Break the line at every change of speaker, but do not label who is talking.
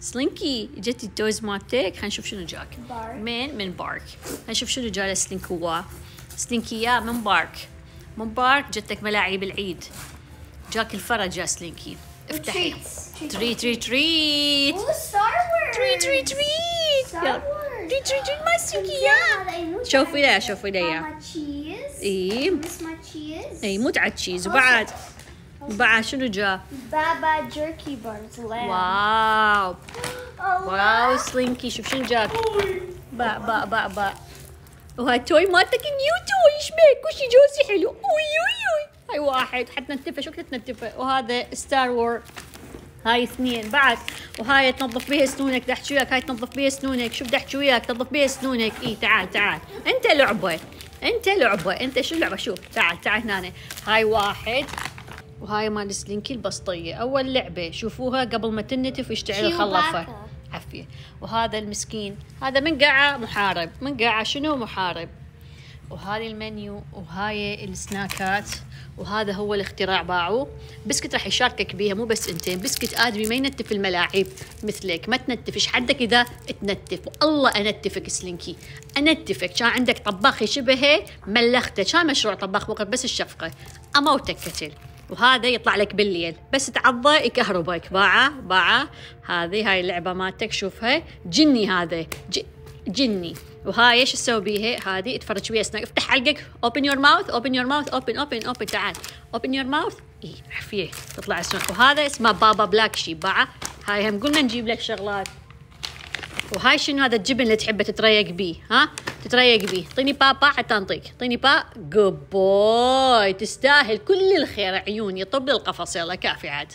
سلينكي جت التويز مالتك. خلينا نشوف شنو جاك.
بارك.
من بارك. خلينا نشوف شنو جا لسلينكي. سلينكي يا من بارك. من بارك جتك ملاعب العيد. جاك الفرج جا سلينكي. افتحي. تريت. تريت. يلا. تريت ماي سلينكي يا. شوفي لي يا. اي مو على تشيز. وبعد شنو جا؟
بابا جيركي بارز.
واو سلينكي شوف شنو جاك. با وهاي توي مالتك نيو توي. ايش بك؟ وش جوسي حلو. اوي هاي واحد حتنتفه. شو كنت تنتفه. وهذا ستار وور. هاي اثنين بعد. وهاي تنظف بيها سنونك. بدي احكي وياك. هاي تنظف بيها سنونك. شو بدي احكي وياك؟ تنظف بيها سنونك. اي تعال. انت لعبه. انت شو اللعبه؟ شوف تعال هنا. هاي واحد. وهاي مال سلينكي البسطيه. اول لعبه شوفوها قبل ما تنتف ويشتعل خلفه. عافيه. وهذا المسكين هذا من قاعه محارب. شنو محارب. وهذه المنيو. وهاي السناكات. وهذا هو الاختراع باعوه. بسكت راح يشاركك بيها مو بس انتين. بسكت ادمي ما ينتف الملاعب مثلك. ما تنتفش حدك اذا تنتف. والله انتفك سلينكي. انتفك. كان عندك طباخ يشبهه ملخته. كان مشروع طباخ وقت بس الشفقه. اموتك قتل. وهذا يطلع لك بالليل بس تعضه يكهربك. باعه. هاي اللعبه مالتك. شوفها جني. هذا جني. وهاي ايش تسوي بيها؟ هذه تفرج بيها سناك. افتح حلقك. open your mouth. open. تعال open your mouth. عفيه تطلع السناك. وهذا اسمه بابا بلاك شيب. باعه. هاي هم قلنا نجيب لك شغلات. وهاي شنو هذا الجبن اللي تحبه تتريق بيه. تتريق بيه. اعطيني بابا حتى انطيك. اعطيني جود بوي. تستاهل كل الخير. عيوني طب للقفص. يلا كافي عاد.